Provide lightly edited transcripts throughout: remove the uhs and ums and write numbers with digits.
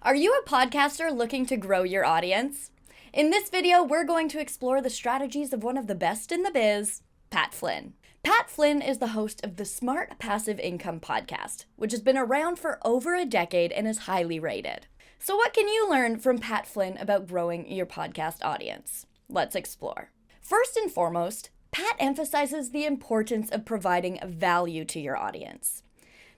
Are you a podcaster looking to grow your audience? In this video, we're going to explore the strategies of one of the best in the biz, Pat Flynn. Pat Flynn is the host of the Smart Passive Income podcast, which has been around for over a decade and is highly rated. So what can you learn from Pat Flynn about growing your podcast audience? Let's explore. First and foremost, Pat emphasizes the importance of providing value to your audience.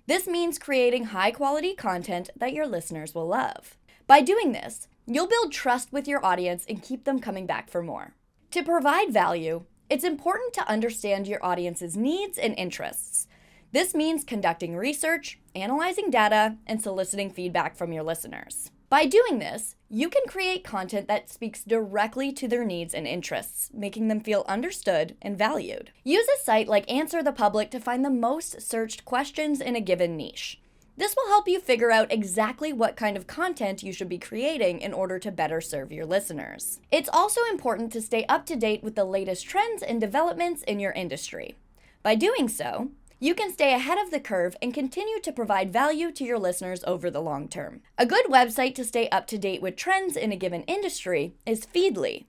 This means creating high-quality content that your listeners will love. By doing this, you'll build trust with your audience and keep them coming back for more. To provide value, it's important to understand your audience's needs and interests. This means conducting research, analyzing data, and soliciting feedback from your listeners. By doing this, you can create content that speaks directly to their needs and interests, making them feel understood and valued. Use a site like Answer the Public to find the most searched questions in a given niche. This will help you figure out exactly what kind of content you should be creating in order to better serve your listeners. It's also important to stay up to date with the latest trends and developments in your industry. By doing so, you can stay ahead of the curve and continue to provide value to your listeners over the long term. A good website to stay up to date with trends in a given industry is Feedly.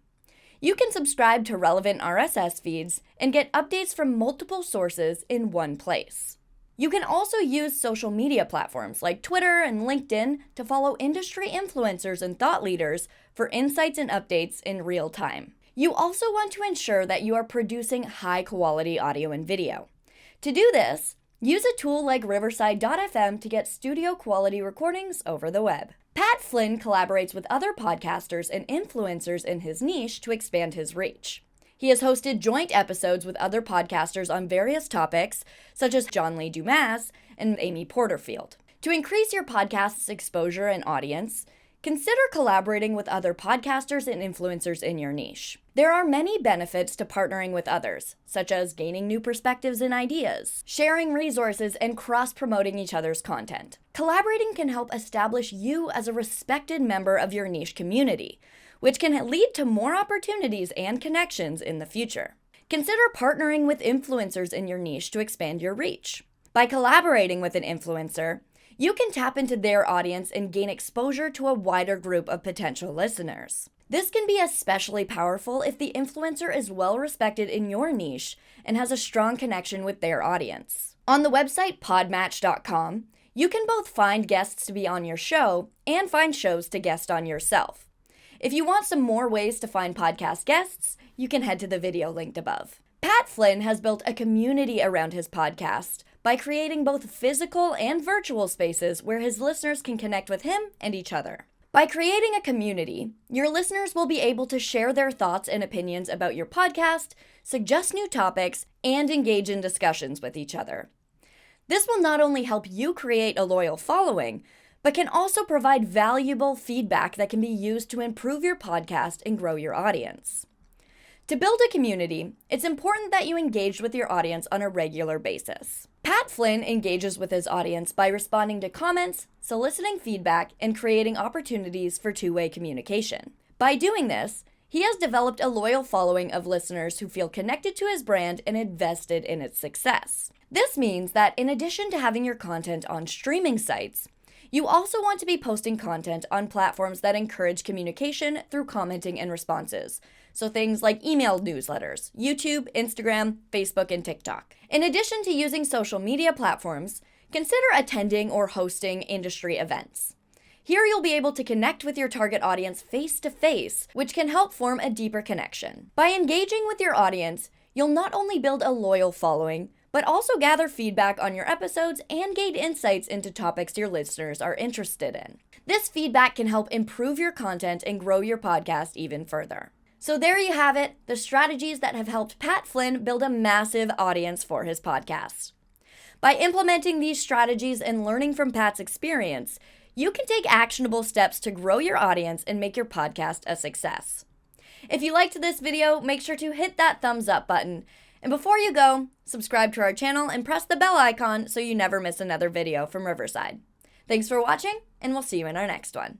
You can subscribe to relevant RSS feeds and get updates from multiple sources in one place. You can also use social media platforms like Twitter and LinkedIn to follow industry influencers and thought leaders for insights and updates in real time. You also want to ensure that you are producing high-quality audio and video. To do this, use a tool like Riverside.fm to get studio-quality recordings over the web. Pat Flynn collaborates with other podcasters and influencers in his niche to expand his reach. He has hosted joint episodes with other podcasters on various topics, such as John Lee Dumas and Amy Porterfield. To increase your podcast's exposure and audience, consider collaborating with other podcasters and influencers in your niche. There are many benefits to partnering with others, such as gaining new perspectives and ideas, sharing resources, and cross-promoting each other's content. Collaborating can help establish you as a respected member of your niche community, which can lead to more opportunities and connections in the future. Consider partnering with influencers in your niche to expand your reach. By collaborating with an influencer, you can tap into their audience and gain exposure to a wider group of potential listeners. This can be especially powerful if the influencer is well respected in your niche and has a strong connection with their audience. On the website podmatch.com, you can both find guests to be on your show and find shows to guest on yourself. If you want some more ways to find podcast guests, you can head to the video linked above. Pat Flynn has built a community around his podcast by creating both physical and virtual spaces where his listeners can connect with him and each other. By creating a community, your listeners will be able to share their thoughts and opinions about your podcast, suggest new topics, and engage in discussions with each other. This will not only help you create a loyal following, but can also provide valuable feedback that can be used to improve your podcast and grow your audience. To build a community, it's important that you engage with your audience on a regular basis. Pat Flynn engages with his audience by responding to comments, soliciting feedback, and creating opportunities for two-way communication. By doing this, he has developed a loyal following of listeners who feel connected to his brand and invested in its success. This means that in addition to having your content on streaming sites, you also want to be posting content on platforms that encourage communication through commenting and responses. So things like email newsletters, YouTube, Instagram, Facebook, and TikTok. In addition to using social media platforms, consider attending or hosting industry events. Here you'll be able to connect with your target audience face-to-face, which can help form a deeper connection. By engaging with your audience, you'll not only build a loyal following, but also gather feedback on your episodes and gain insights into topics your listeners are interested in. This feedback can help improve your content and grow your podcast even further. So there you have it, the strategies that have helped Pat Flynn build a massive audience for his podcast. By implementing these strategies and learning from Pat's experience, you can take actionable steps to grow your audience and make your podcast a success. If you liked this video, make sure to hit that thumbs up button. And before you go, subscribe to our channel and press the bell icon so you never miss another video from Riverside. Thanks for watching, and we'll see you in our next one.